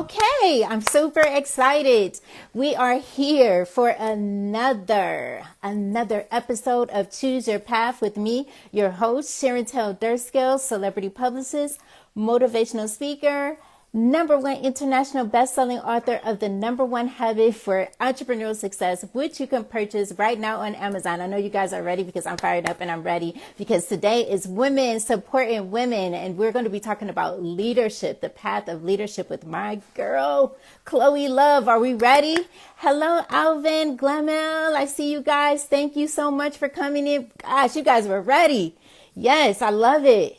Okay, I'm super excited. We are here for another episode of Choose Your Path with me, your host, Sharon Tell Durskill, celebrity publicist, motivational speaker, number one international best-selling author of the number one habit for entrepreneurial success, which you can purchase right now on Amazon. I know you guys are ready because I'm fired up and I'm ready because today is Women Supporting Women, and we're going to be talking about leadership, the path of leadership with my girl, Chloe Love. Are we ready? Hello, Alvin, Glamel. I see you guys. Thank you so much for coming in. Gosh, you guys were ready. Yes, I love it.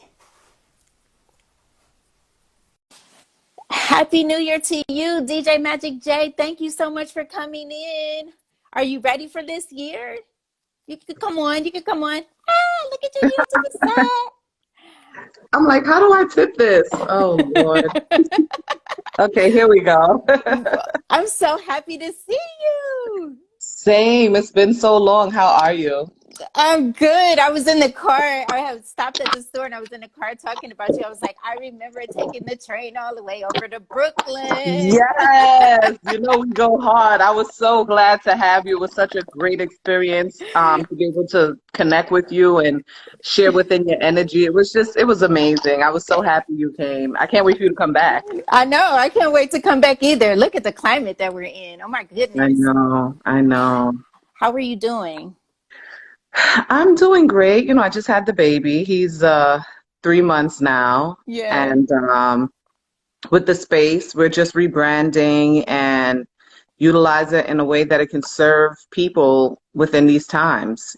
Happy New Year to you, DJ Magic J. Thank you so much for coming in. Are you ready for this year? You can come on. You can come on. Ah, look at you. You to the side. I'm like, how do I tip this? Oh, Lord. Okay, here we go. I'm so happy to see you. Same. It's been so long. How are you? I'm good. I was in the car. I have stopped at the store and I was in the car talking about you. I was like, I remember taking the train all the way over to Brooklyn. Yes, we go hard. I was so glad to have you. It was such a great experience to be able to connect with you and share within your energy. It was amazing. I was so happy you came. I can't wait for you to come back. I know. I can't wait to come back either. Look at the climate that we're in. Oh my I goodness. know. I know. How are you doing? I'm doing great. I just had the baby. He's 3 months now. Yeah. And with the space, we're just rebranding and utilize it in a way that it can serve people within these times.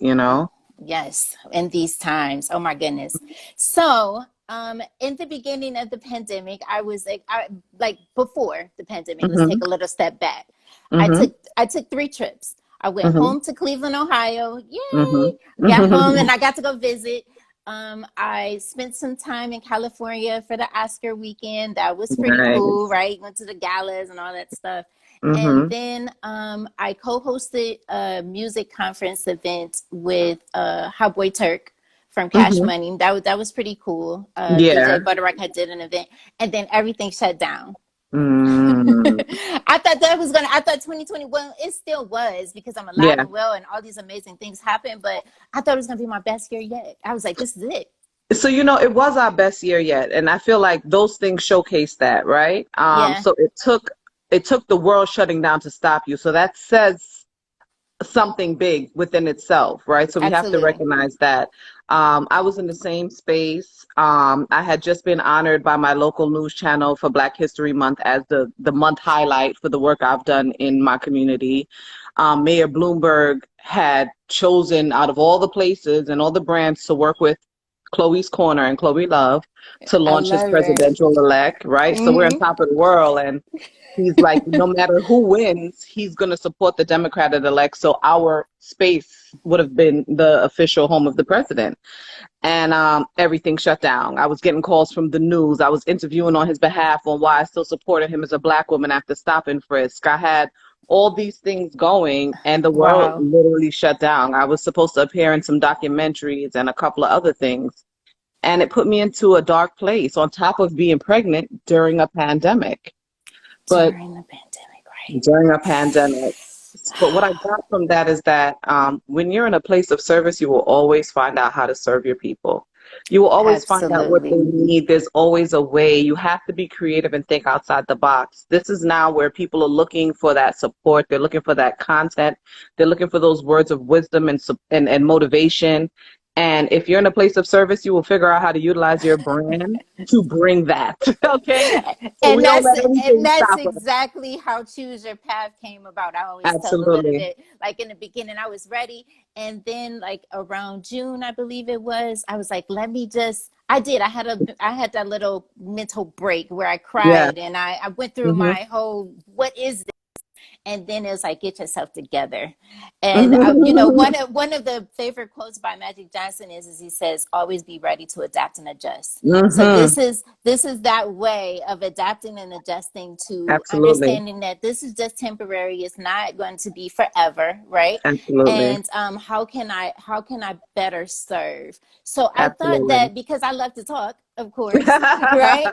Yes, in these times. Oh my goodness. So, in the beginning of the pandemic, I was like before the pandemic, let's take Mm-hmm. a little step back. I Mm-hmm. took I took 3 trips. I went Mm-hmm. home to Cleveland, Ohio. Yay! Got home Mm-hmm. and I got to go visit. I spent some time in California for the Oscar weekend. That was pretty cool, Nice. right? Went to the galas and all that stuff. And Mm-hmm. then I co-hosted a music conference event with Howboy Turk from Cash Mm-hmm. Money. That was pretty cool. DJ Yeah. Butterrock had did an event, and then everything shut down. Mm. I thought 2020, well, it still was because I'm alive Yeah. and well and all these amazing things happened, but I thought it was gonna be my best year yet. I was like, this is it. So, it was our best year yet, and I feel like those things showcase that, right? Yeah, So it took the world shutting down to stop you. So that says something big within itself, right? So we have to absolutely. recognize that. I was in the same space. I had just been honored by my local news channel for Black History Month as the month highlight for the work I've done in my community. Mayor Bloomberg had chosen out of all the places and all the brands to work with Chloe's Corner and Chloe Love to I launch his love it. presidential elect, right? So we're on Hmm. top of the world, and he's like, no matter who wins, he's going to support the Democratic elect. So our space would have been the official home of the president. And everything shut down. I was getting calls from the news. I was interviewing on his behalf on why I still supported him as a Black woman after stop and frisk. I had all these things going, and the world Wow. literally shut down. I was supposed to appear in some documentaries and a couple of other things. And it put me into a dark place on top of being pregnant during a pandemic. But During the pandemic, right? during a pandemic. But what I got from that is that when you're in a place of service, you will always find out how to serve your people. You will always find out what they Absolutely. need. There's always a way. You have to be creative and think outside the box. This is now where people are looking for that support. They're looking for that content. They're looking for those words of wisdom and motivation. And if you're in a place of service, you will figure out how to utilize your brand to bring that. Okay? So we and don't that's let and anything that's stop us. exactly how Choose Your Path came about. I always tell a little Absolutely. bit, like in the beginning I was ready, and then like around June I believe it was, I was like, let me just, I had that little mental break where I Yeah. cried and I went through Hmm. my whole what is, and then it's like get yourself together. And one of the favorite quotes by Magic Johnson is he says always be ready to adapt and adjust. So Hmm. this is that way of adapting and adjusting to Absolutely. understanding that this is just temporary. It's not going to be forever, right? Absolutely. And how can I better serve? So I thought Absolutely. that because I love to talk, of course, right?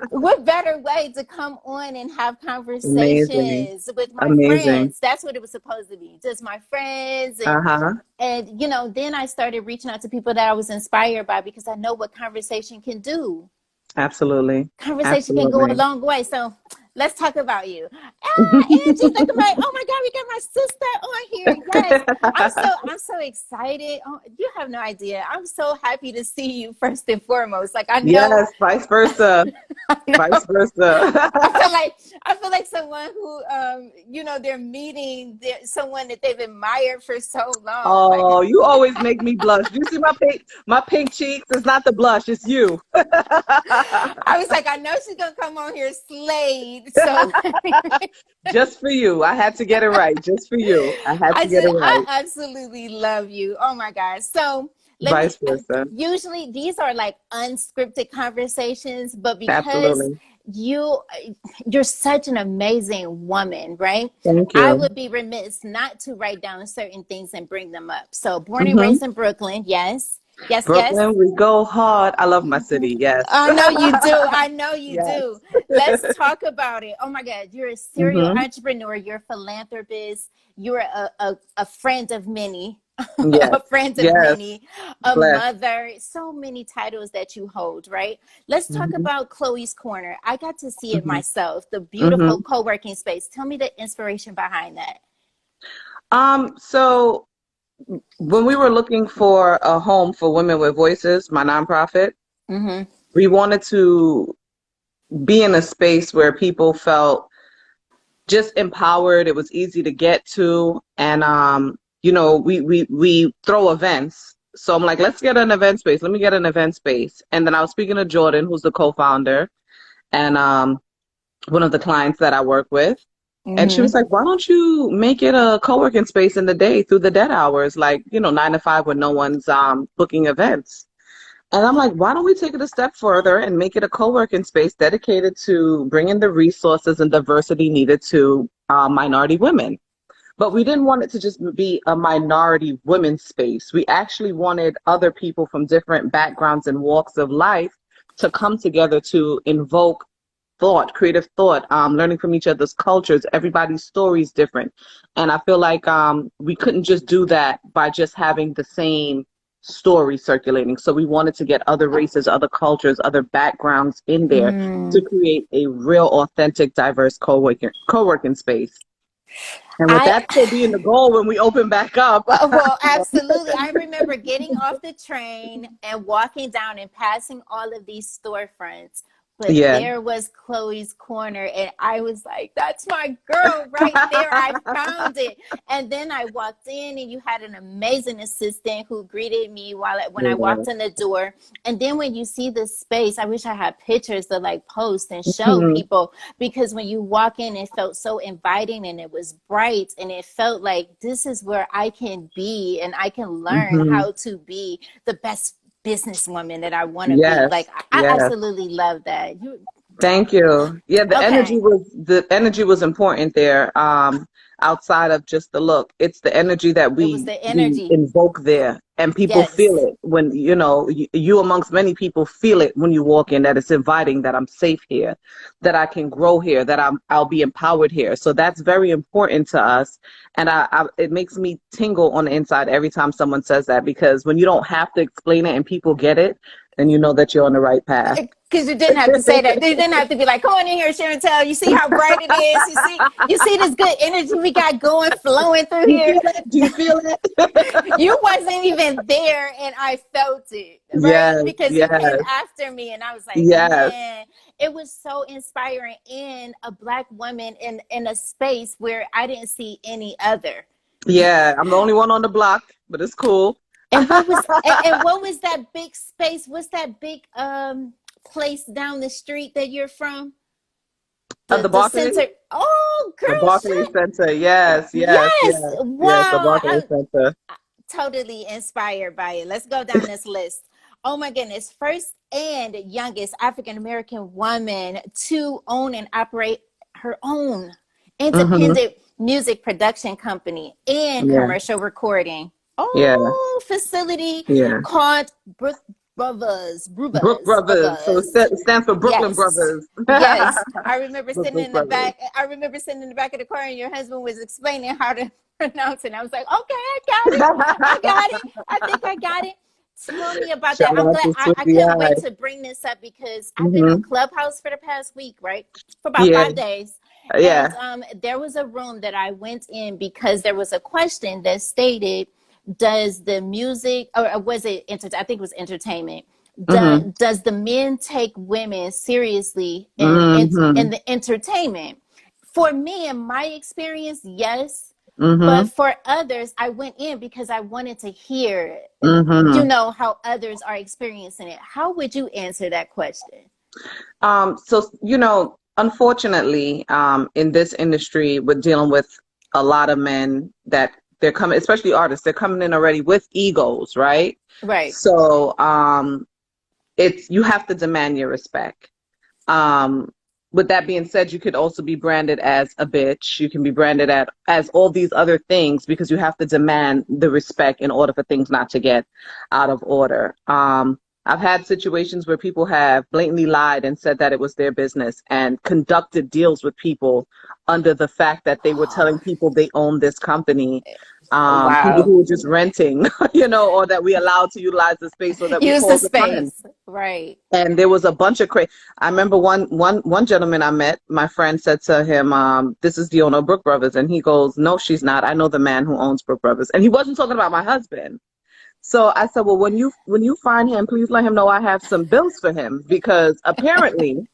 What better way to come on and have Amazing. conversations with my Amazing. friends? That's what it was supposed to be, just my friends. Uh-huh. And then I started reaching out to people that I was inspired by because I know what conversation can do. Absolutely. Conversation can go a Absolutely. long way. So let's talk about you. Angie, look at my, oh my God, we got my sister on here. Yes. I'm so excited. Oh, you have no idea. I'm so happy to see you first and foremost. Like I know, Yes, vice versa. I Vice know. versa. I feel like someone who they're meeting someone that they've admired for so long. Like Oh, you always make me blush. You see my pink cheeks? It's not the blush, it's you. I was like, I know she's gonna come on here slayed. So Just for you. I had to get it right. Just for you. I had to get it I right. absolutely love you. Oh my gosh. So let me Vice versa. usually these are like unscripted conversations, but because Absolutely. you you're such an amazing woman, right? Thank I you. would be remiss not to write down certain things and bring them up. So born and Hmm. raised in Brooklyn, yes. Yes, yes. Brooklyn, we go hard. I love my city. Yes. I know you do. I know you Yes. do. Let's talk about it. Oh my God, you're a serial Hmm. entrepreneur. You're a philanthropist. You're a friend of many, Yes. a friend of Yes. many, a Bless. mother. So many titles that you hold, right? Let's talk Hmm. about Chloe's Corner. I got to see it Hmm. myself. The beautiful Hmm. co-working space. Tell me the inspiration behind that. So when we were looking for a home for women with voices, my nonprofit, Mm-hmm. we wanted to be in a space where people felt just empowered. It was easy to get to, and we throw events. So I'm like, let's get an event space. Let me get an event space. And then I was speaking to Jordan, who's the co-founder, and one of the clients that I work with. And she was Mm-hmm. like, why don't you make it a co-working space in the day through the dead hours, like, 9 to 5 when no one's booking events. And I'm like, why don't we take it a step further and make it a co-working space dedicated to bringing the resources and diversity needed to minority women. But we didn't want it to just be a minority women's space. We actually wanted other people from different backgrounds and walks of life to come together to invoke thought, creative thought, learning from each other's cultures. Everybody's story is different. And I feel like we couldn't just do that by just having the same story circulating. So we wanted to get other races, other cultures, other backgrounds in there to Mm. create a real, authentic, diverse co-working space. And with I that still being the goal when we open back up. Well, absolutely. I remember getting off the train and walking down and passing all of these storefronts. But Yeah. there was Chloe's Corner, and I was like, that's my girl right there. I found it. And then I walked in, and you had an amazing assistant who greeted me when I Yeah. walked in the door. And then when you see the space, I wish I had pictures to like post and show Mhm. people, because when you walk in, it felt so inviting and it was bright, and it felt like this is where I can be and I can learn Mhm. how to be the best businesswoman that I want to be. Yes. Like I Yes. absolutely love that. Thank you. Yeah, Okay. the energy was important there. Outside of just the look, it's the energy that It was we the we energy. invoke there, and people feel Yes. it when you amongst many people feel it when you walk in, that it's inviting, that I'm safe here, that I can grow here, that I'll be empowered here. So that's very important to us, and it makes me tingle on the inside every time someone says that, because when you don't have to explain it and people get it, then you know that you're on the right path. Because you didn't have to say that. You didn't have to be like, come on in here, Sharon Tell. You see how bright it is? You see this good energy we got going, flowing through Do you here. feel it? Do you feel it? You wasn't even there, and I felt it, right? Yes, Because you came yes, after me, and I was like, yes. man, it was so inspiring, in a black woman in a space where I didn't see any other. Yeah, I'm the only one on the block, but it's cool. And what was that big space? What's that big place down the street that you're from? At The the the Barclays, center. Oh, the girl, Barclays Center. Yes, yes, yes. yes, yes, the Wow. Barclays Center. Totally inspired by it. Let's go down this list. Oh my goodness. First and youngest African American woman to own and operate her own Hmm. independent music production company and Yeah, commercial recording. yeah, Oh, facility yeah. called Brook Brothers. So it stands for Brooklyn Yes. Brothers. Yes. I remember sitting Brook in the Brothers. back. I remember sitting in the back of the car and your husband was explaining how to pronounce it. I was like, okay, I got it. I got it. I think I got it. Tell me about that. Shout I'm out glad to I Swizzy couldn't wait Eye. to bring this up because I've been on Hmm. Clubhouse for the past week, right? For about Yeah, 5 days. And yeah. there was a room that I went in because there was a question that stated, does the music, or was it, I think it was entertainment, Hmm. does the men take women seriously in Hmm. the entertainment? For me, in my experience, yes. But Hmm. for others, I went in because I wanted to hear, Hmm. how others are experiencing it. How would you answer that question? So, unfortunately, in this industry, we're dealing with a lot of men that they're coming, especially artists, they're coming in already with egos, right? Right. So, you have to demand your respect. Um, with that being said, you could also be branded as a bitch. You can be branded as all these other things because you have to demand the respect in order for things not to get out of order. I've had situations where people have blatantly lied and said that it was their business and conducted deals with people under the fact that they were telling people they own this company. People Wow. who were just renting, or that we allowed to utilize the space or that we Use the called a friend. space. Right. And there was a bunch of crazy. I remember one gentleman I met. My friend said to him, "This is the owner of Brook Brothers," and he goes, "No, she's not. I know the man who owns Brook Brothers." And he wasn't talking about my husband. So I said, "Well, when you find him, please let him know I have some bills for him because apparently,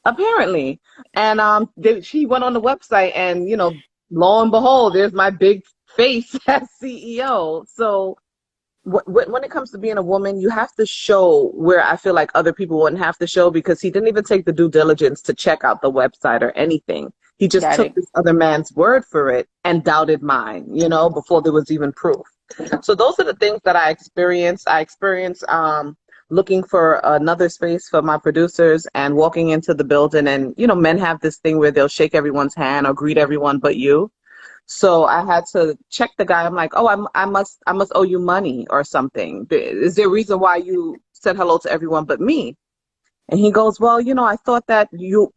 and she went on the website and lo and behold, there's my big face as CEO. So." When it comes to being a woman, you have to show where I feel like other people wouldn't have to show because he didn't even take the due diligence to check out the website or anything. He just Got took it. this other man's word for it and doubted mine, before there was even proof. So those are the things that I experienced. I experienced looking for another space for my producers and walking into the building and, men have this thing where they'll shake everyone's hand or greet everyone but you. So I had to check the guy. I'm like, oh, I must owe you money or something. Is there a reason why you said hello to everyone but me? And he goes, well, I thought that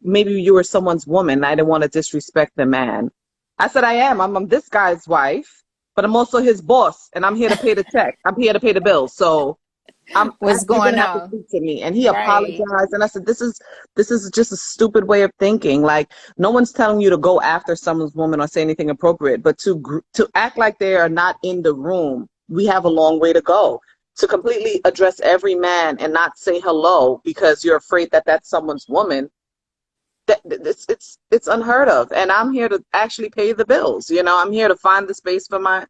maybe you were someone's woman. I didn't want to disrespect the man. I said, I am. I'm this guy's wife, but I'm also his boss, and I'm here to pay the check. I'm here to pay the bills. So What's you're going gonna have to on? speak to me. And he Right. apologized, and I said, this is just a stupid way of thinking. Like, no one's telling you to go after someone's woman or say anything appropriate, but to act like they are not in the room, we have a long way to go. To completely address every man and not say hello because you're afraid that that's someone's woman, it's unheard of. And I'm here to actually pay the bills. I'm here to find the space for my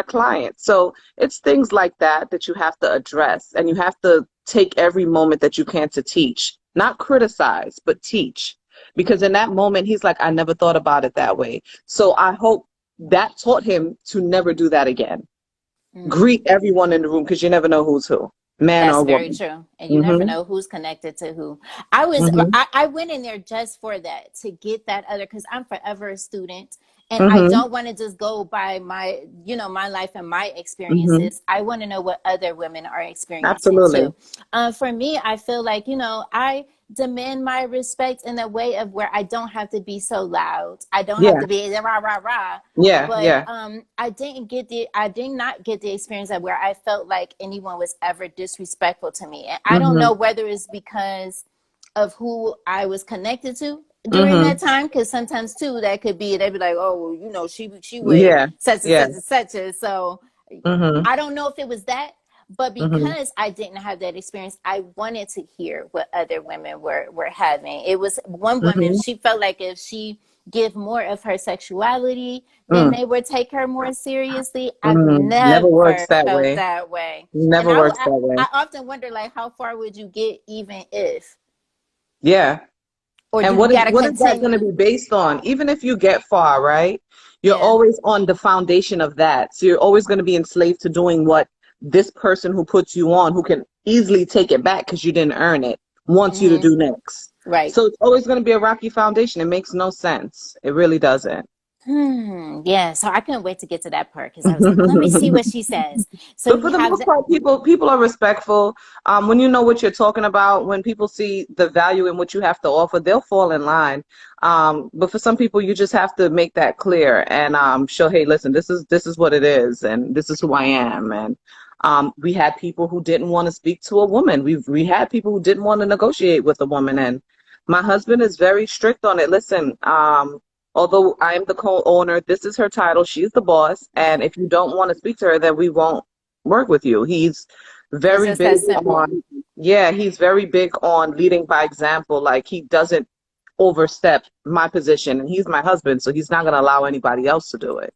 clients. So it's things like that you have to address, and you have to take every moment that you can to teach, not criticize, but teach. Because in that moment, he's like, I never thought about it that way. So I hope that taught him to never do that again. Mm. Greet everyone in the room because you never know who's who, man That's or very woman. true. And you never Hmm. know who's connected to who. I was Hmm. I went in there just for that, to get that other, because I'm forever a student and I Hmm. don't want to just go by my, my life and my Hmm. experiences. I want to know what other women are experiencing Absolutely. too. For me, I feel like, I demand my respect in a way of where I don't have to be so loud. I don't have Yeah. to be rah rah rah. Yeah. But Yeah. I did not get the experience of where I felt like anyone was ever disrespectful to me. And I don't Hmm. know whether it's because of who I was connected to during that Hmm. time, because sometimes too that could be, they'd be like, oh well, she with Yeah. such and Yeah. such and such and so Hmm. I don't know if it was that, but Hmm. because I didn't have that experience, I wanted to hear what other women were having. It was one woman, Hmm. she felt like if she give more of her sexuality, then Mm. they would take her more seriously. I've Never never works that felt way. that way. And Never works that way. I often wonder, like, how far would you get even if, Yeah. or do And you what is got to what is that going to continue? be based on? Even if you get far, right? You're Yeah. always on the foundation of that. So you're always going to be enslaved to doing what this person who puts you on, who can easily take it back because you didn't earn it, wants you to Hmm. do next. Right. So it's always going to be a rocky foundation. It makes no sense. It really doesn't. Yeah, so I couldn't wait to get to that part because I was like, let me see what she says. So But for you the have most part, people are respectful. When you know what you're talking about, when people see the value in what you have to offer, they'll fall in line. But for some people, you just have to make that clear and show, hey, listen, this is what it is, and this is who I am. And we had people who didn't want to speak to a woman. We had people who didn't want to negotiate with a woman, and my husband is very strict on it. Listen, although I am the co-owner, this is her title. She's the boss. And if you don't want to speak to her, then we won't work with you. He's it's very just that big simple. on, yeah, he's very big on leading by example. Like he doesn't overstep my position. And he's my husband, so he's not going to allow anybody else to do it.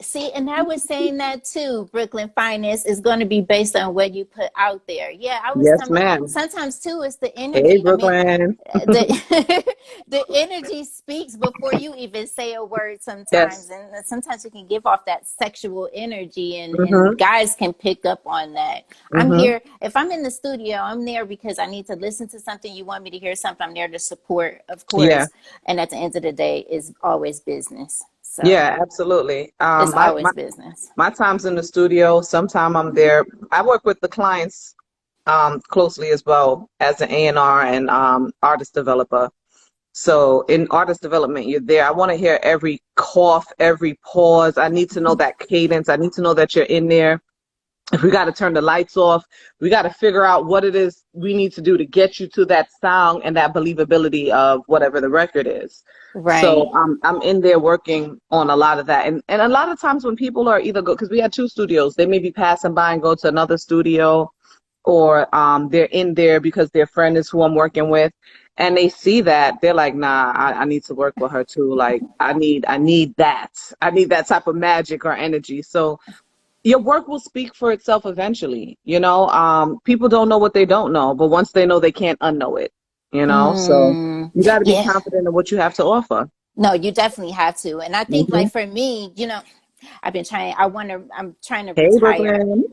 See, and I was saying that too. Brooklyn Finance is going to be based on what you put out there. Yeah, I was Yes, ma'am. sometimes too. It's the Hey, energy. I mean, Brooklyn. the the energy speaks before you even say a word sometimes, Yes. and sometimes you can give off that sexual energy, and Mm-hmm. guys can pick up on that. I'm Mm-hmm. here. If I'm in the studio, I'm there because I need to listen to something. You want me to hear something, I'm there to support, of Yeah. course. And at the end of the day, it's always business. So Yeah, absolutely. it's My always business. my time's in the studio. Sometime I'm there. I work with the clients closely as well as an A&R and artist developer. So in artist development, you're there. I want to hear every cough, every pause. I need to know that cadence. I need to know that you're in there. If we got to turn the lights off, we got to figure out what it is we need to do to get you to that sound and that believability of whatever the record is. So Right. I'm in there working on a lot of that. And a lot of times when people are either go, because we had two studios, they may be passing by and go to another studio, or they're in there because their friend is who I'm working with, and they see that they're like, nah, I need to work with her too. Like I need that type of magic or energy. So your work will speak for itself eventually. People don't know what they don't know, but once they know, they can't unknow it. So Mm, you got to be yeah. confident in what you have to offer. No, you definitely have to. And I think Hmm. like for me, I'm trying to Hey, retire, Brooklyn.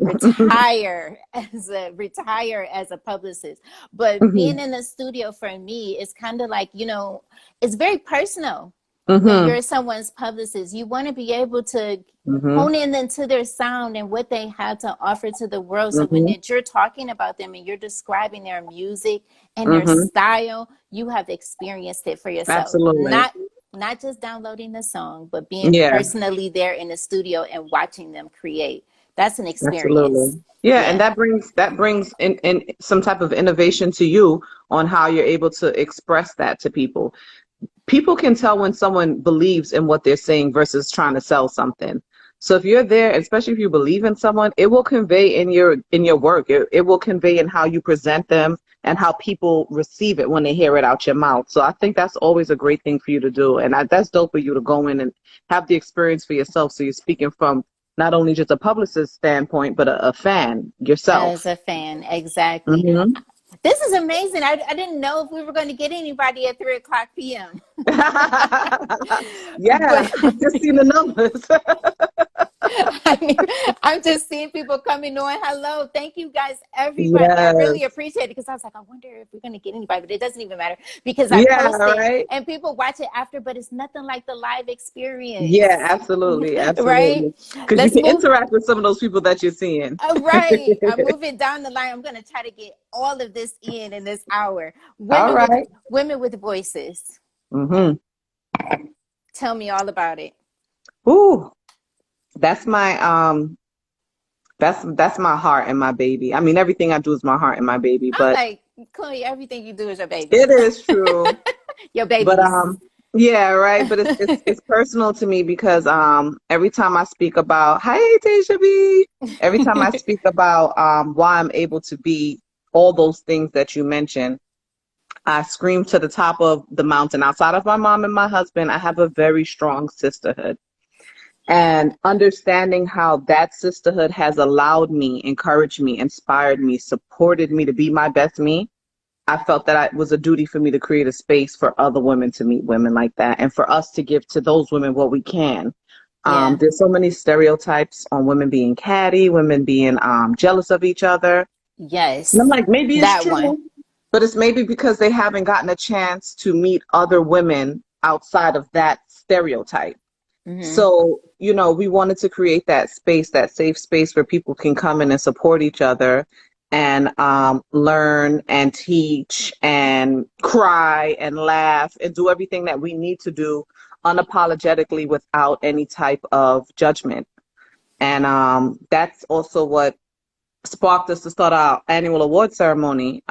retire as a publicist. But Hmm. being in the studio for me is kind of like, it's very personal when Hmm. you're someone's publicist. You want to be able to Hmm. hone in into their sound and what they have to offer to the world. So when Hmm. you're talking about them and you're describing their music and their Hmm. style, you have experienced it for yourself. Absolutely. Not just downloading the song, but being Yeah. personally there in the studio and watching them create. That's an experience. Absolutely. Yeah, and Yeah. that brings in some type of innovation to you on how you're able to express that to people. People can tell when someone believes in what they're saying versus trying to sell something. So if you're there, especially if you believe in someone, it will convey in your work. It will convey in how you present them and how people receive it when they hear it out your mouth. So I think that's always a great thing for you to do, and that's dope for you to go in and have the experience for yourself. So you're speaking from not only just a publicist standpoint, but a fan As yourself. a fan, exactly. Hmm. This is amazing. I didn't know if we were going to get anybody at 3 o'clock p.m. Yeah, But I've just seen the numbers. I mean, I'm just seeing people coming on. Hello. Thank you guys, everybody. I really Yes. appreciate it because I was like, I wonder if we're going to get anybody, but it doesn't even matter because I Yeah, post it right. and people watch it after, but it's nothing like the live Yeah, experience, absolutely, right? absolutely. Because you Let's can move. interact with some of those people that you're seeing. Right. I'm moving down the line. I'm going to try to get all of this in this hour. All right. Women with voices. Mm-hmm. Tell me all about it. Ooh, that's my that's my heart and my baby. I mean, everything I do is my heart and my baby, I'm but like, Chloe, everything you do is your baby. it is true. Your But babies. yeah, right. But it's personal to me because every time I speak about, hi Deja B, every time I speak about why I'm able to be all those things that you mentioned, I scream to the top of the mountain. Outside of my mom and my husband, I have a very strong sisterhood. And understanding how that sisterhood has allowed me, encouraged me, inspired me, supported me to be my best me, I felt that it was a duty for me to create a space for other women to meet women like that and for us to give to those women what we can. Yeah. There's so many stereotypes on women being catty, women being jealous of each other. And I'm Yes. like, maybe it's That one. true, but it's maybe because they haven't gotten a chance to meet other women outside of that stereotype. Hmm. So, we wanted to create that space, that safe space where people can come in and support each other and learn and teach and cry and laugh and do everything that we need to do unapologetically without any type of judgment. And that's also what sparked us to start our annual award ceremony.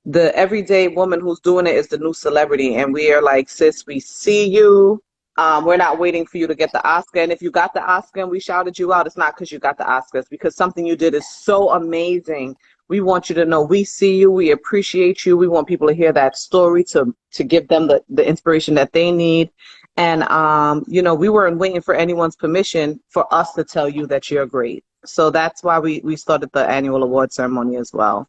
The everyday woman who's doing it is the new celebrity, and we are like, sis, we see you. We're not waiting for you to get the Oscar, and if you got the Oscar and we shouted you out, it's not because you got the Oscars, because something you did is so amazing. We want you to know we see you, we appreciate you, we want people to hear that story to give them the inspiration that they need. And we weren't waiting for anyone's permission for us to tell you that you're great. So that's why we started the annual award ceremony as well.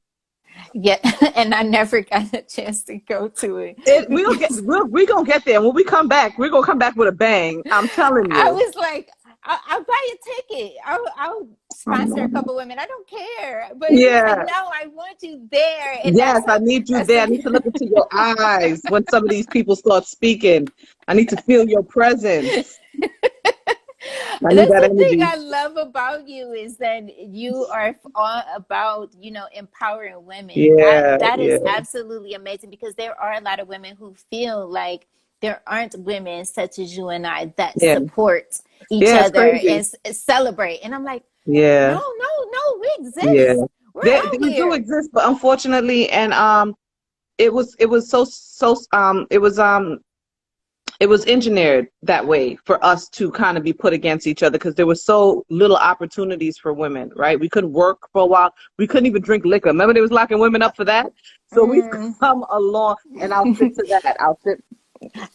Yeah, and I never got a chance to go to it because We're gonna get there. When we come back, we're gonna come back with a bang. I'm telling I you. was like, I'll buy a ticket. I'll sponsor a couple women. I don't care. But he was like, Yeah. no, I want you there. And Yes, I need you that's there. I a, need to look into your eyes when some of these people start speaking. I need to feel your presence. I need that's that the thing energy. I love about you is that you are all about, empowering women. Yeah, That is yeah, absolutely amazing because there are a lot of women who feel like there aren't women such as you and I that yeah. support each Yeah, it's other and crazy. celebrate. And I'm like, no, Yeah, no, no, we yeah. exist. We're out We do here. exist, but unfortunately, and it was engineered that way for us to kind of be put against each other because there was so little opportunities for women, right? We couldn't work for a while. We couldn't even drink liquor. Remember they was locking women up for that? So we've Mm. come along, and I'll sit to that. I'll sit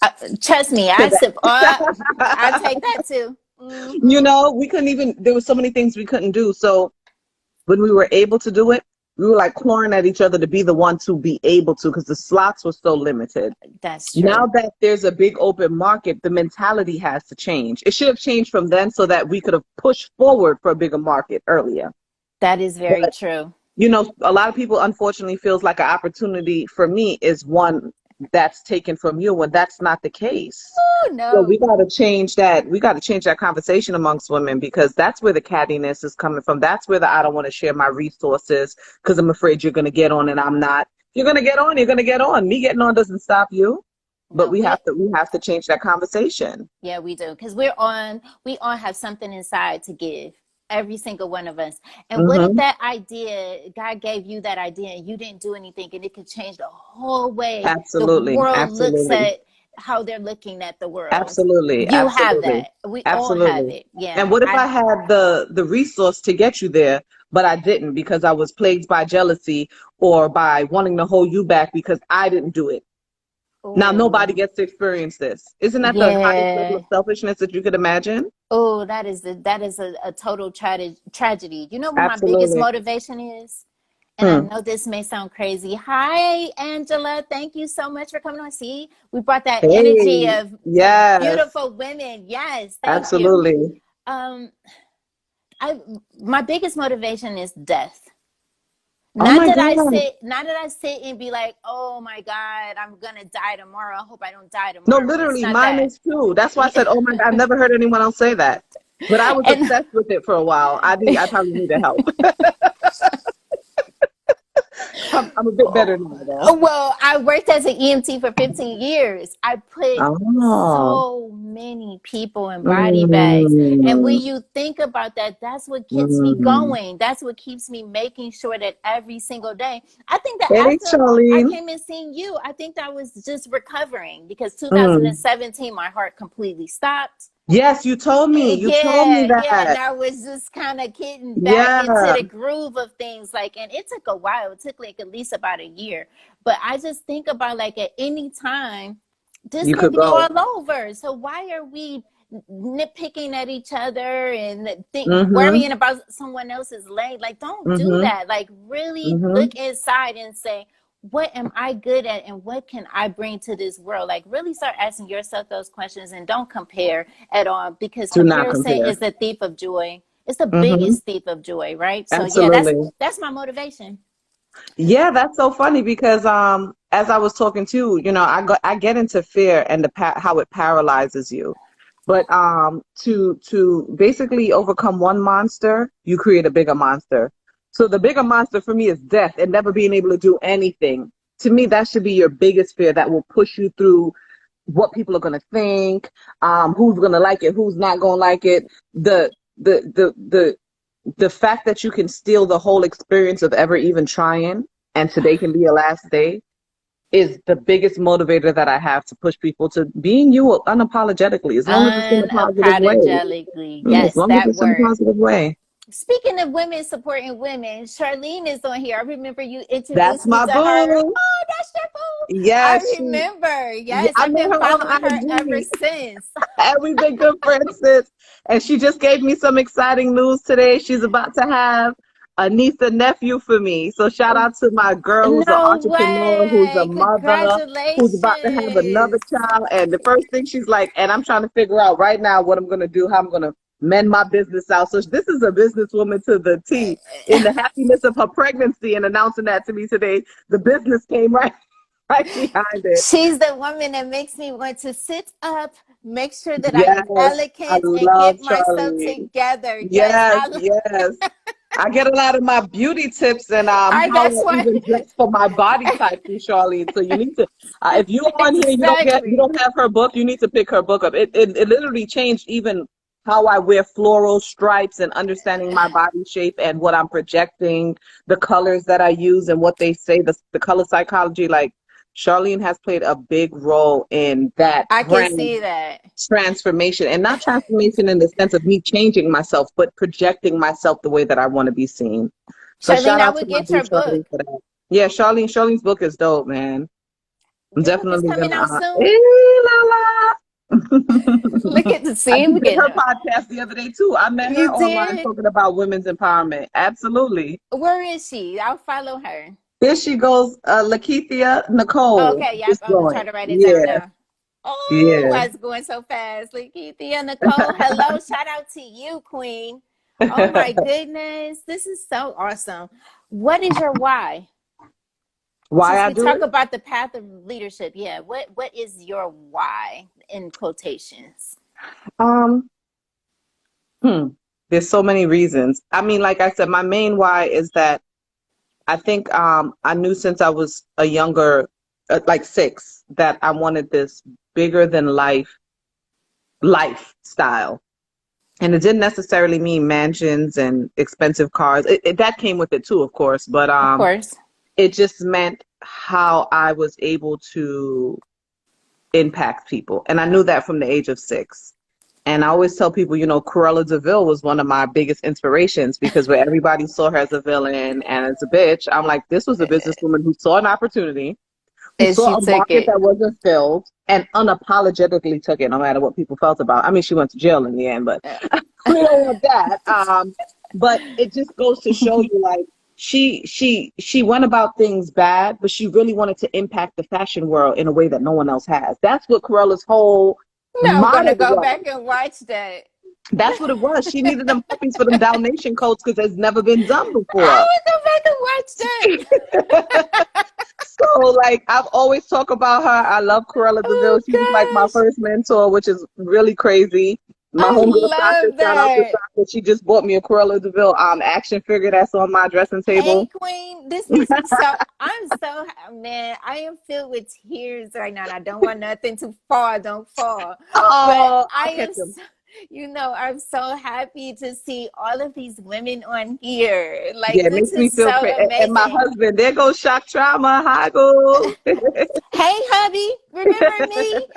Uh, Trust me, to I sip. I that. take that too. Hmm. We couldn't even, there were so many things we couldn't do. So when we were able to do it, we were like clawing at each other to be the one to be able to because the slots were so limited. That's Now true. that there's a big open market, the mentality has to change. It should have changed from then so that we could have pushed forward for a bigger market earlier. That is very But, true. a lot of people unfortunately feels like an opportunity for me is one that's taken from you when that's not the case. Oh So we no. got to change that. We got to change that conversation amongst women because that's where the cattiness is coming from. That's where I don't want to share my resources because I'm afraid you're going to get on and I'm not. If you're going to get on, you're going to get on. Me getting on doesn't stop you. But No, we have to change that conversation. yeah, we do because we all have something inside to give. Every single one of us. And what if Hmm. that idea, God gave you that idea and you didn't do anything and it could change the whole way the Absolutely, world looks absolutely, at how they're looking at the world? absolutely, You have absolutely, that. We all have absolutely. it. Yeah. And what if I had the resource to get you there, but I didn't because I was plagued by jealousy or by wanting to hold you back because I didn't do it? Now nobody Oh, gets to experience this. Isn't that the highest level yeah. of selfishness that you could imagine? Oh, that is a total tragedy. You know what my biggest Absolutely. motivation is? And I Hmm. know this may sound crazy. Hi, Angela. Thank you so much for coming on. See, we brought that energy Hey, of yes, beautiful women. Yes, thank you. absolutely. Um, I my biggest motivation is death. Oh my God. Not that I sit and be like, oh my God, I'm gonna die tomorrow. I hope I don't die No, tomorrow. It's literally, not mine that. is too. That's why I said, "Oh my God," I've never heard anyone else say that. But I was And obsessed with it for a while. I probably needed help. I'm a bit better now, though. well, I worked as an EMT for 15 years. I put Oh. so many people in body bags. And when Mm. you think about that, that's what keeps me Mm. going. That's what keeps me making sure that every single day. I think that Hey, after I Charlene. came and seen you, I think that was just recovering because Mm. 2017, my heart completely stopped. Yes, you told me. You told me Yeah, and that. I was just kind of getting back into Yeah. the groove of things. Like, and it took a while. It took like at least about a year. But I just think about like at any time, this You can could be go. all over. So why are we nitpicking at each other and Mm-hmm. worrying about someone else's leg? Like, don't do Mm-hmm. that. Like, really Mm-hmm. look inside and say, what am I good at and what can I bring to this world? Like, really start asking yourself those questions and don't compare at all because Do not comparison compare. is the thief of joy. It's the Mm-hmm. biggest thief of joy, right? So yeah, Absolutely. that's my motivation. Yeah, that's so funny because as I was talking to, I get into fear and how it paralyzes you. But to basically overcome one monster, you create a bigger monster. So the bigger monster for me is death and never being able to do anything. To me, that should be your biggest fear that will push you through what people are going to think, who's going to like it, who's not going to like it. The fact that you can steal the whole experience of ever even trying, and today can be your last day, is the biggest motivator that I have to push people to being you unapologetically, as long as it's in a positive way. Unapologetically. As Yes, long as that it's in a word. positive way. Speaking of women supporting women, Charlene is on here. I remember you That's introduced me my to her. boo. Oh, that's your boo. I Yes, remember. yeah, Yes, I I've met been her on following her ever IG. since. And we've been good friends since. And she just gave me some exciting news today. She's about to have a niece and nephew for me. So shout out to my girl who's an No entrepreneur, who's a way. mother, who's about to have another Congratulations. child. And the first thing she's like, and I'm trying to figure out right now what I'm going to do, how I'm going to mend my business out. So this is a businesswoman to the T. In the happiness of her pregnancy and announcing that to me today, the business came right behind it. She's the woman that makes me want to sit up, make sure that Yes, I'm I elegant, and love get myself Charlie. together. Yes, Yes, yes. I get a lot of my beauty tips and how that's I why. even dress for my body type from Charlene. So you need to, if you're on here, you Exactly. don't have her book, you need to pick her book up. It literally changed even how I wear floral stripes and understanding my body shape and what I'm projecting, the colors that I use and what they say, the color psychology. Like Charlene has played a big role in that I can brand see that. transformation, and not transformation in the sense of me changing myself, but projecting myself the way that I want to be seen. So Charlene, shout I out to would my get boo your book. Charlene for that. Yeah, Charlene's book is dope, man. I'm Your book is definitely coming gonna out soon. la la. Look at the I see. just We did her getting podcast the other day too. I met her You online did? talking about women's empowerment. Absolutely. Where is she? I'll follow her. There she goes, Lakeithia Nicole. Okay, yep. Just I'm gonna try joined. to write it down Yeah, now. Oh, yeah. I was going so fast. Lakeithia Nicole, hello. Shout out to you, Queen. Oh my goodness. This is so awesome. What is your why? Why Since I we do talk it? about the path of leadership, yeah. What is your why in quotations? Um, Hmm. There's so many reasons. I mean, like I said, my main why is that I think I knew since I was a younger, like 6, that I wanted this bigger than lifestyle. And it didn't necessarily mean mansions and expensive cars. That came with it too, of course, but Of course. it just meant how I was able to impact people. And I knew that from the age of 6. And I always tell people, Cruella DeVille was one of my biggest inspirations because where everybody saw her as a villain and as a bitch, I'm like, this was a businesswoman who saw an opportunity, who And she saw a took market it. that wasn't filled and unapologetically took it no matter what people felt about. I mean, she went to jail in the end, but we don't want that. But it just goes to show you, like, she went about things bad, but she really wanted to impact the fashion world in a way that no one else has. That's what Corella's whole No, I'm motto gonna go was. back and watch that. That's what it was. She needed them puppies for them Dalmatian coats because it's never been done before. I will go back and watch that. So, like, I've always talked about her. I love Corella Oh DeVille. She was like my gosh. first mentor, which is really crazy. My I homegirl Sasha, love shout out to that. Sasha. She just bought me a Corella DeVille action figure that's on my dressing Hey table. Queen, this makes me so I'm so man, I am filled with tears right now and I don't want nothing to fall, don't fall. But Oh, I I'll catch am them. so, I'm so happy to see all of these women on here. Yeah, Like it this makes me is feel so great. And my amazing. husband, there goes Shock Trauma. Hi, boo. Hey hubby, remember me?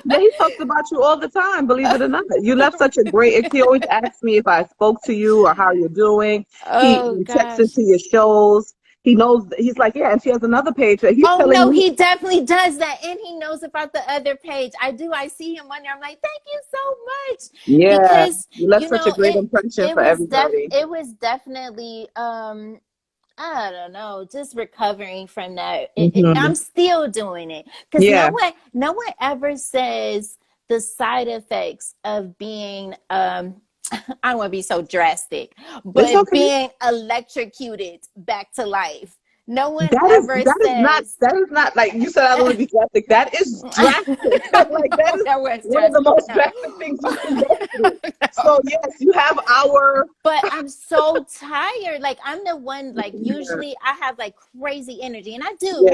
Yeah, he talks about you all the time, believe it or not. You left such a great, he always asks me if I spoke to you or how you're doing. Oh He checks gosh. into your shows. He knows, he's like, yeah, and she has another page that he's Oh telling no, me. he definitely does that, and he knows about the other page. I do. I see him on there. I'm like, thank you so much, Yeah, because you left such a great impression for everybody. it was definitely I don't know, just recovering from that. I'm Hmm. still doing it because Yeah, no one ever says the side effects of being I don't want to be so drastic, it's but okay. being electrocuted back to life. No one That is ever says that is not like you said. I don't want to be drastic. That is drastic. Like that is that was one of the most no. drastic things you can go through. So yes, you have our. But I'm so tired. Like I'm the one, like usually I have like crazy energy and I do,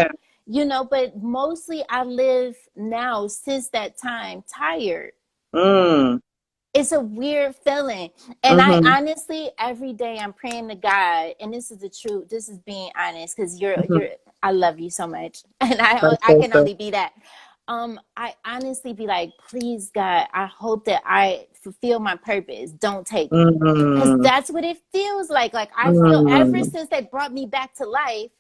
Yeah. but mostly I live now since that time tired. Mm. It's a weird feeling. And I Mm-hmm. honestly, every day I'm praying to God, and this is the truth. This is being honest because Mm-hmm. I love you so much. And That's I so can good. only be that. I honestly be like, please God, I hope that I fulfill my purpose. Don't take me. Because Mm-hmm. that's what it feels like. Like I feel ever Mm-hmm. since they brought me back to life,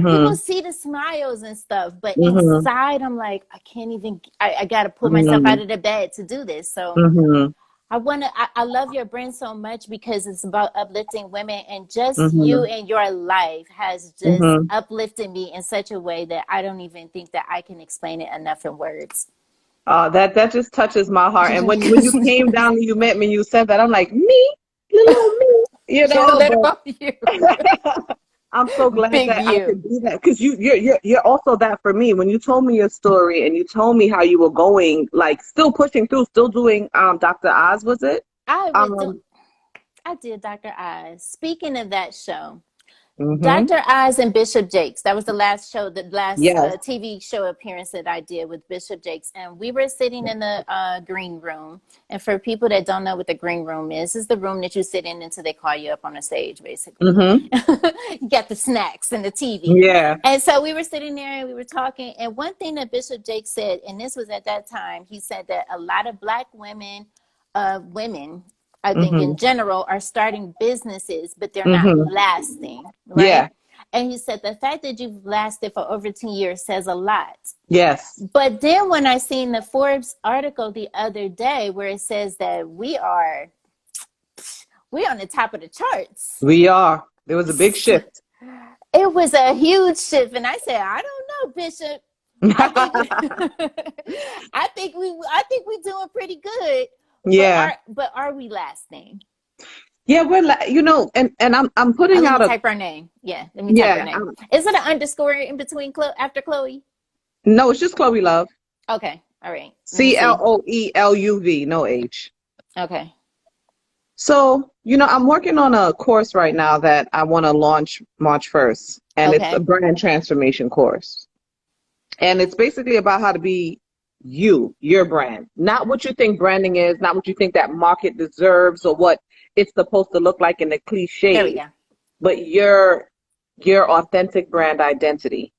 people Mm-hmm. see the smiles and stuff, but Mm-hmm. inside I'm like, I can't even, I got to pull myself Mm-hmm. out of the bed to do this. So Mm-hmm. I love your brand so much because it's about uplifting women, and just you Mm-hmm. and your life has just Mm-hmm. uplifted me in such a way that I don't even think that I can explain it enough in words. That just touches my heart. And when you came down and you met me, you said that I'm like me, little old me, Little but you, I'm so glad big that I you. could be that because you're also that for me. When you told me your story and you told me how you were going, like still pushing through, still doing Dr. Oz, was it? I would do. Um, I did Dr. Eyes. Speaking of that show, hmm. Dr. Oz and Bishop Jakes. That was the last show, the last Yes. TV show appearance that I did with Bishop Jakes. And we were sitting in the green room. And for people that don't know what the green room is the room that you sit in until they call you up on the stage, basically. Hmm. You got the snacks and the TV. Yeah. And so we were sitting there and we were talking. And one thing that Bishop Jakes said, and this was at that time, he said that a lot of Black women, I think Hmm. in general, are starting businesses, but they're not Hmm. lasting, right? Yeah. And he said the fact that you've lasted for over 10 years says a lot. Yes. But then when I seen the Forbes article the other day where it says that we on the top of the charts, We are. There was a big shift. it was a huge shift. And I said, I don't know, Bishop. I think I think we doing pretty good, Yeah. but are we lasting? Yeah, and I'm Oh, putting let me out a type her name. Yeah, let me type her yeah. name. Is it an underscore in between after Chloe? No, it's just Chloe Love. Okay, all right. Let me see. CLOELUV, no H. Okay, So, I'm working on a course right now that I want to launch March 1st, and it's a okay. brand transformation course. And it's basically about how to be your brand, not what you think branding is, not what you think that market deserves or what it's supposed to look like in the There we cliches, go. but your authentic brand identity.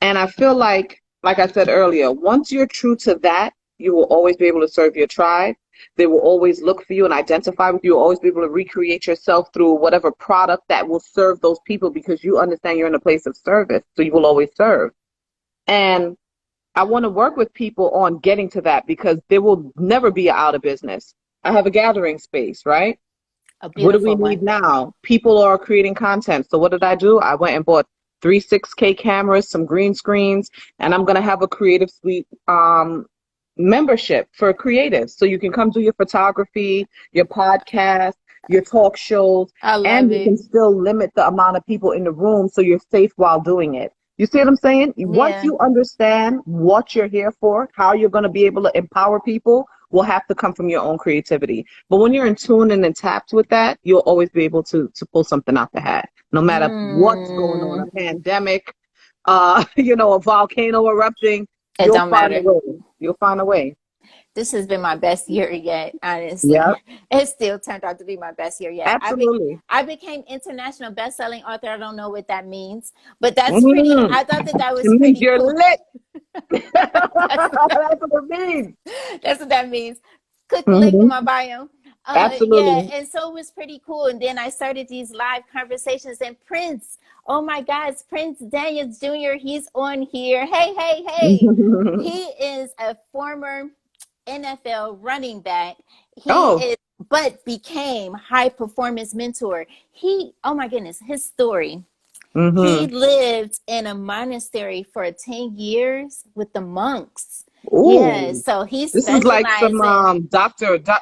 And I feel like I said earlier, once you're true to that, you will always be able to serve your tribe. They will always look for you and identify with you. You'll always be able to recreate yourself through whatever product that will serve those people because you understand you're in a place of service. So you will always serve. And I want to work with people on getting to that because there will never be an out of business. I have a gathering space, right? A What do we beautiful need one. now? People are creating content. So what did I do? I went and bought three 6K cameras, some green screens, and I'm gonna have a Creative Suite membership for creatives. So you can come do your photography, your podcast, your talk shows, I and love you it. can still limit the amount of people in the room so you're safe while doing it. You see what I'm saying? Once Yeah. you understand what you're here for, how you're going to be able to empower people will have to come from your own creativity. But when you're in tune and in tapped with that, you'll always be able to pull something out the hat, no matter what's going on, Mm, a pandemic, a volcano erupting, it you'll don't find a matter. way. You'll find a way. This has been my best year yet, honestly. Yeah, It still turned out to be my best year yet. absolutely. I became international best-selling author. I don't know what that means, but that's pretty. Mm. I thought that It was means pretty you're cool. lit. That's That's what it means. that's what that means. Click the link in Hmm. my bio. Yeah, Absolutely. and so it was pretty cool. And then I started these live conversations. And Prince, oh my God, Prince Daniels Jr. He's on here. Hey, hey, hey! He is a former NFL running back. He Oh. is, but became high performance mentor. Oh my goodness, his story. He Hmm. lived in a monastery for 10 years with the monks. Yeah, Ooh, so he this is like some specializes.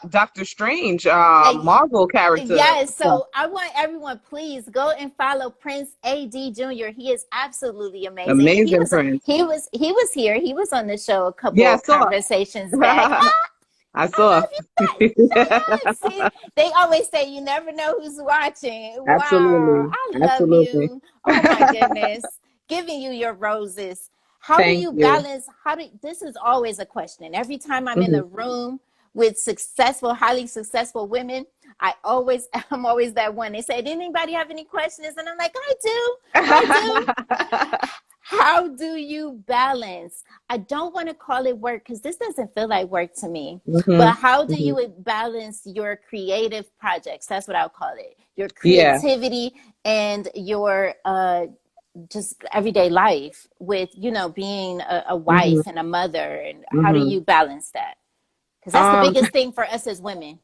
Doctor Strange uh, Marvel character. Yes, so I want everyone, please go and follow Prince AD Jr. He is absolutely amazing. He Amazing was Prince. he was he was here. He was on the show a couple Yeah, I of saw. conversations back. I I saw. love you guys. See, they always say you never know who's watching. Wow, Absolutely. I love Absolutely. you. Oh my goodness. Giving you your roses. How do Thank you you. balance? This is always a question. Every time I'm in Hmm. the room with successful, highly successful women, I'm always that one. They say, did anybody have any questions? And I'm like, I do. I do. How do you balance? I don't want to call it work because this doesn't feel like work to me. Hmm. But how do Hmm. you balance your creative projects? That's what I'll call it. Your Yeah. creativity and your just everyday life with, being a Hmm. wife and a mother. And how do Hmm. you balance that? Because that's the Um, biggest thing for us as women.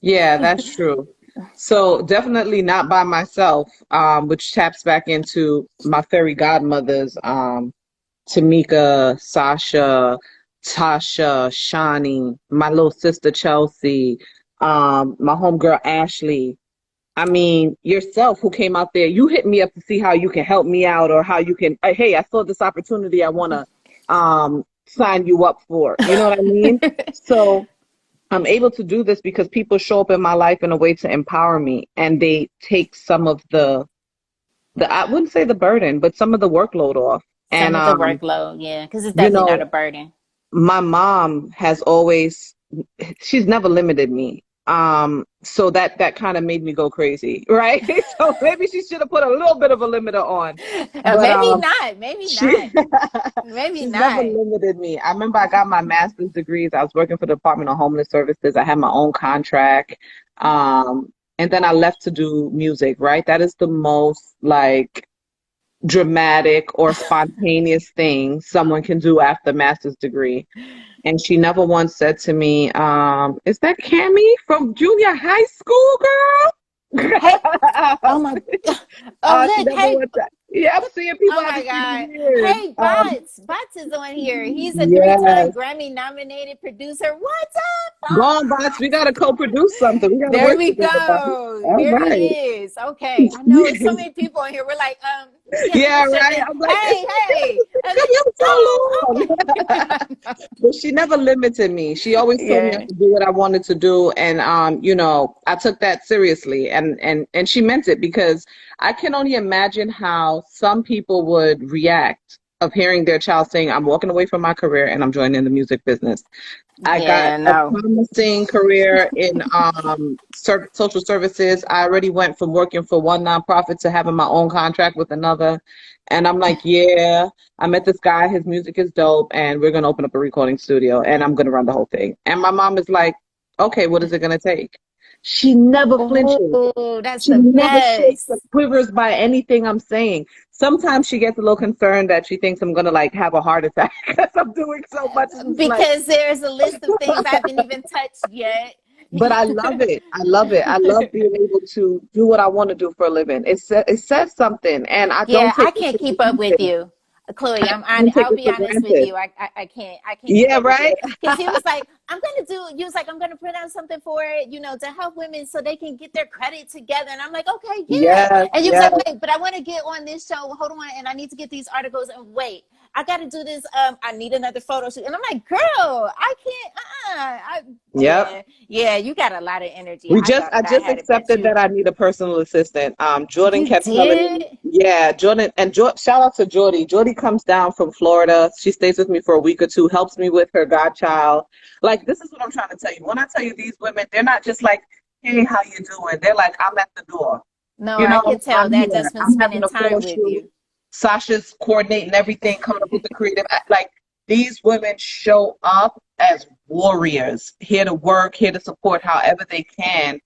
yeah, that's true. So definitely not by myself, which taps back into my fairy godmothers, Tamika, Sasha, Tasha, Shawnee, my little sister Chelsea, my homegirl Ashley. I mean, yourself who came out there, you hit me up to see how you can help me out or how you can, hey, I saw this opportunity I want to sign you up for. You know what I mean? So I'm able to do this because people show up in my life in a way to empower me and they take some of the I wouldn't say the burden, but some of the workload off. And Some of the workload, yeah, because it's you definitely not know, a burden. my mom has always she's never limited me. So that kind of made me go crazy, right? So maybe she should have put a little bit of a limiter on. But Maybe not. Maybe she not. Maybe she's never not. limited me. I remember I got my master's degrees. I was working for the Department of Homeless Services. I had my own contract. And then I left to do music, right? That is the most like dramatic or spontaneous thing someone can do after a master's degree. And she never once said to me, is that Cammy from junior high school, Hey, girl? oh my, oh She look, never hey, once said, yeah, I'm seeing people oh I my haven't seen God. in years. Hey, Bots is on here. He's a three-time Yes. Grammy nominated producer. What's up, Go on, bots. We got to Bots? co-produce something. We got to There work we together, bots. go. All There he right. is. Okay. I know it's so many people on here. We're like, yeah, let Yeah, me shut right. this. I'm like, Hey, hey. And come then, here so long. okay. But she never limited me. She always told me I Yeah. could do what I wanted to do, and I took that seriously, and she meant it because I can only imagine how some people would react of hearing their child saying, "I'm walking away from my career and I'm joining the music business." I got Yeah, a no. promising career in social services. I already went from working for one nonprofit to having my own contract with another. And I'm like, yeah, I met this guy. His music is dope. And we're going to open up a recording studio and I'm going to run the whole thing. And my mom is like, okay, what is it going to take? She never flinches. Oh, that's She the never shakes or best. quivers by anything I'm saying. Sometimes she gets a little concerned that she thinks I'm going to like have a heart attack because I'm doing so much. And she's like, Because there's a list of things I haven't even touched yet. but I love it. I love it. I love being able to do what I want to do for a living. It says something, and I don't Yeah, I take it can't for keep up with granted. you. Chloe, I don't take I'll it be for honest with granted. you. I can't keep Yeah, up with you. right? Because he was like, I'm gonna put out something for it, to help women so they can get their credit together. And I'm like, okay, yeah. Yes, And you was like, yes, wait, but I want to get on this show. Hold on, and I need to get these articles and wait. I gotta do this. I need another photo shoot. And I'm like, girl, I can't, yep. yeah, you got a lot of energy. I I just had it, but accepted you that I need a personal assistant. Jordan you kept telling me, did. yeah, Jordan, and shout out to Jordy. Jordy comes down from Florida. She stays with me for a week or two, helps me with her godchild. Like, this is what I'm trying to tell you. When I tell you these women, they're not just like, hey, how you doing? They're like, I'm at the door. No, You I know, could tell I'm that here. just from I'm having spending a photo time with shoot. you. Sasha's coordinating everything, coming up with the creative. Like, these women show up as warriors, here to work, here to support however they can.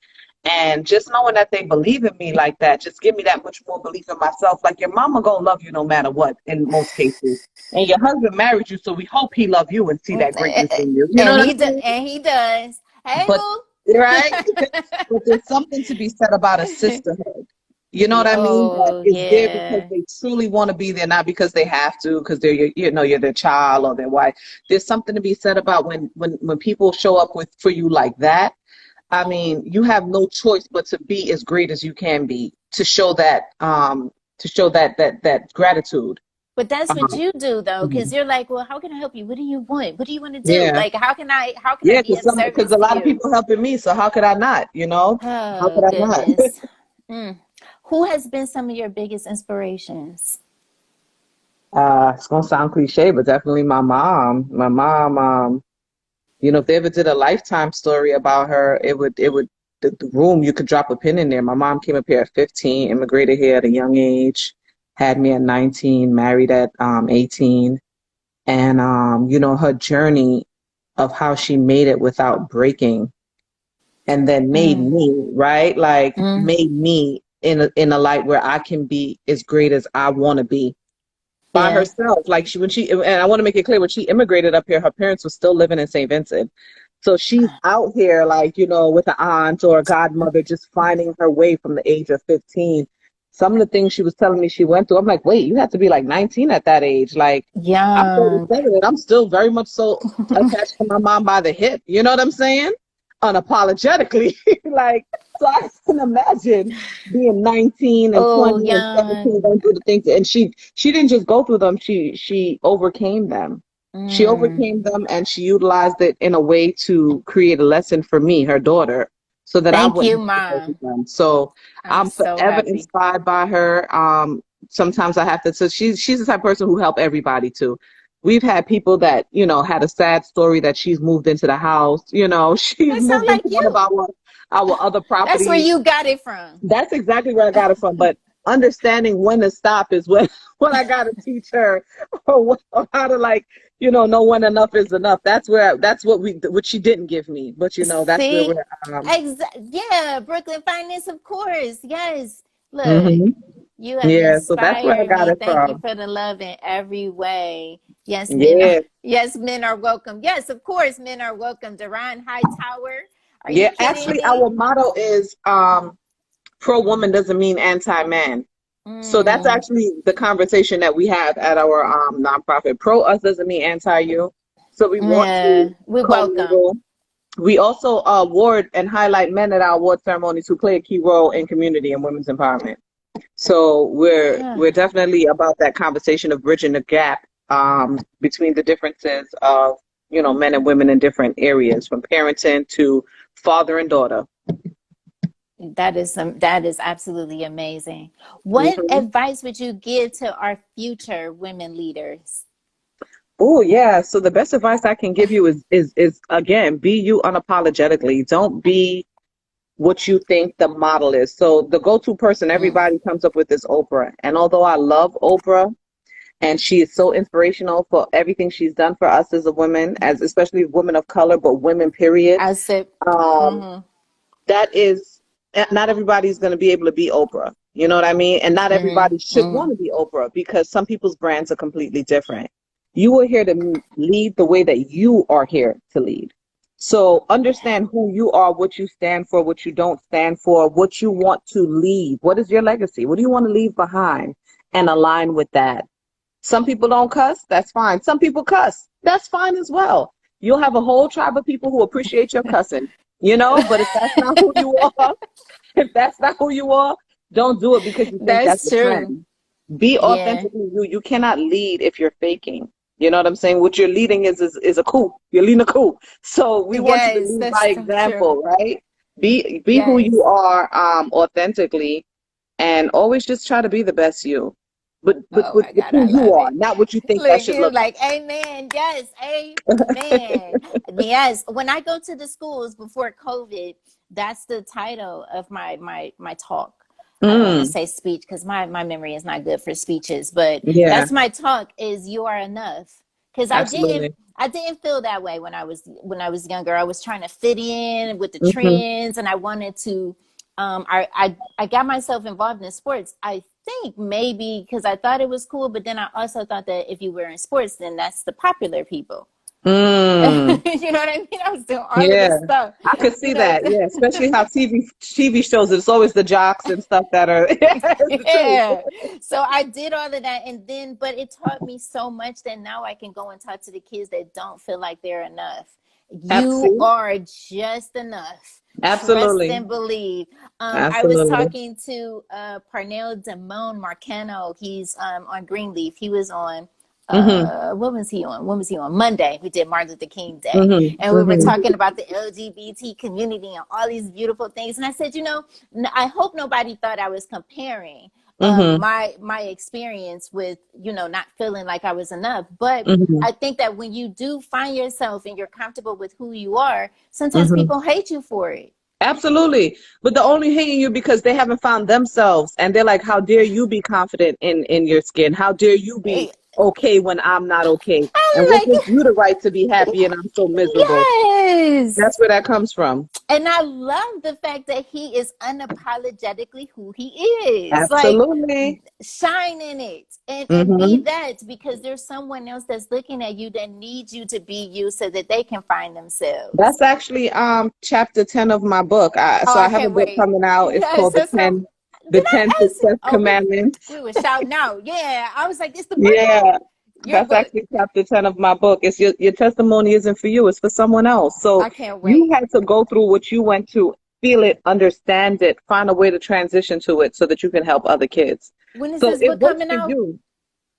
And just knowing that they believe in me like that, just give me that much more belief in myself. Like, your mama gonna love you no matter what in most cases. And your husband married you, so we hope he love you and see that greatness in you. You know what I'm saying? And he does. Hey, But boo. right? But there's something to be said about a sisterhood. You know what Yeah. I mean? That Oh, is there because yeah. they truly want to be there, not because they have to, because they're you're their child or their wife. There's something to be said about when people show up with for you like that. I mean, you have no choice but to be as great as you can be to show that gratitude. But that's what Um, you do though, because mhm. you're like, well, how can I help you? What do you want? What do you want to do? Yeah, Like, how can I yeah, be of because service a to lot of you? people helping me, so how could I not? How Oh could I not? goodness. Mm. Who has been some of your biggest inspirations? It's gonna sound cliche, but definitely my mom. My mom, if they ever did a lifetime story about her, it would the room you could drop a pin in there. My mom came up here at 15, immigrated here at a young age, had me at 19, married at 18, and her journey of how she made it without breaking, and then made Mm. me right, like Mm. made me in a light where I can be as great as I want to be by Yeah. herself. Like and I want to make it clear, when she immigrated up here, her parents were still living in St. Vincent. So she's out here, like, with an aunt or a godmother, just finding her way from the age of 15. Some of the things she was telling me she went through, I'm like, wait, you had to be like 19 at that age. Like, I'm Young. 37 and I'm still very much so attached to my mom by the hip. You know what I'm saying? Unapologetically. Like, so I can imagine being 19 and Oh, 20 and young. 17 going through the things, and she didn't just go through them, she overcame them. She Mm. overcame them and she utilized it in a way to create a lesson for me, her daughter, so that I Thank you, wouldn't have to go through Mom. them. So I'm I'm so forever happy. inspired by her. Sometimes I have to, so she's the type of person who help everybody too. We've had people that, had a sad story that she's moved into the house, she's That sounds moved into like one of you. our other That's where properties. you got it from. That's exactly where I got it from. But understanding when to stop is when when I got to teach her or how to, like, know when enough is enough. That's what she didn't give me. But that's where See, we're. yeah, Brooklyn Finance, of course. Yes. Look, hmm you have Yeah. So that's where I inspired got me. it Thank you from. for the love in every way. Yes, men are Yeah. yes, men are welcome. Yes, of course, men are welcome. Duran Hightower. Are you Yeah. kidding Actually, me? our motto is pro woman doesn't mean anti man. So that's Mm, actually the conversation that we have at our nonprofit. Pro us doesn't mean anti you. So we want yeah, to we welcome. commingle. We also award and highlight men at our award ceremonies who play a key role in community and women's empowerment. So we're Yeah. definitely about that conversation of bridging the gap between the differences of men and women in different areas, from parenting to father and daughter. That is absolutely amazing. What hmm advice would you give to our future women leaders? Oh yeah. So the best advice I can give you is again, be you unapologetically. Don't be what you think the model is. So the go-to person Mm, everybody comes up with is Oprah. And although I love Oprah and she is so inspirational for everything she's done for us as a woman, as especially women of color, but women period. I said, Um, mm-hmm, that is not everybody's going to be able to be Oprah. You know what I mean? And not everybody mm-hmm, should mm. want to be Oprah because some people's brands are completely different. You are here to lead the way that you are here to lead. So understand who you are, what you stand for, what you don't stand for, what you want to leave. What is your legacy? What do you want to leave behind? And align with that. Some people don't cuss, that's fine. Some people cuss, that's fine as well. You'll have a whole tribe of people who appreciate your cussing, but if that's not who you are, if that's not who you are, don't do it because you think that's That's the true. trend. Be Yeah. authentically you. You cannot lead if you're faking. You know what I'm saying? What you're leading is a coup. You're leading a coup. So we want you to Yes, lead that's by so true. example, right? Be who you Yes. are authentically, and always just try to be the best you. But Oh with, my with God, who I you love are, it. not what you think that Look, should you look like, amen. Yes, amen. Yes. When I go to the schools before COVID, that's the title of my talk. like. I don't want to Mm, say speech because my memory is not good for speeches, but yeah, that's my talk is you are enough. Because absolutely. I didn't feel that way when I was younger. I was trying to fit in with the hmm trends and I wanted to I got myself involved in sports. I think maybe because I thought it was cool, but then I also thought that if you were in sports, then that's the popular people. Mm. You know what I mean? I was doing all of Yeah. this stuff, I could you see know. that. Yeah, especially how TV shows, it's always the jocks and stuff that are yeah, it's the truth. Yeah. So I did all of that, and then but it taught me so much that now I can go and talk to the kids that don't feel like they're enough. You See? are just enough. Trust Absolutely. and believe. I was Absolutely. talking to Parnell Damone Marcano. He's on Greenleaf. He was on Mm-hmm. what was he on? When was he on? Monday. We did Martin Luther King Day. Mm-hmm. And we were Mm-hmm. talking about the LGBT community and all these beautiful things. And I said, you know, I hope nobody thought I was comparing Mm-hmm. my experience with, you know, not feeling like I was enough. But Mm-hmm. I think that when you do find yourself and you're comfortable with who you are, sometimes Mm-hmm. people hate you for it. Absolutely. But they're only hating you because they haven't found themselves. And they're like, how dare you be confident in your skin? How dare you be Eh, okay when I'm not okay? And what I'm gives you like, the right to be happy and I'm so miserable? yes. That's where that comes from. And I love the fact that he is unapologetically who he is. Like, Absolutely. shine in it and be Mm-hmm. that, because there's someone else that's looking at you that needs you to be you so that they can find themselves. That's actually chapter 10 of my book. Oh, So I I have a can't book wait. coming out. It's Yes, called that's so. The Did I 10 ask? Success Oh, we Commandments. were shouting out. Yeah, I was like, it's the book out. Yeah. Your That's book. actually chapter 10 of my book. It's your testimony isn't for you, it's for someone else. So I can't you wait. had to go through what you went to, feel it, understand it, find a way to transition to it so that you can help other kids. When is So this it book works coming for out? you.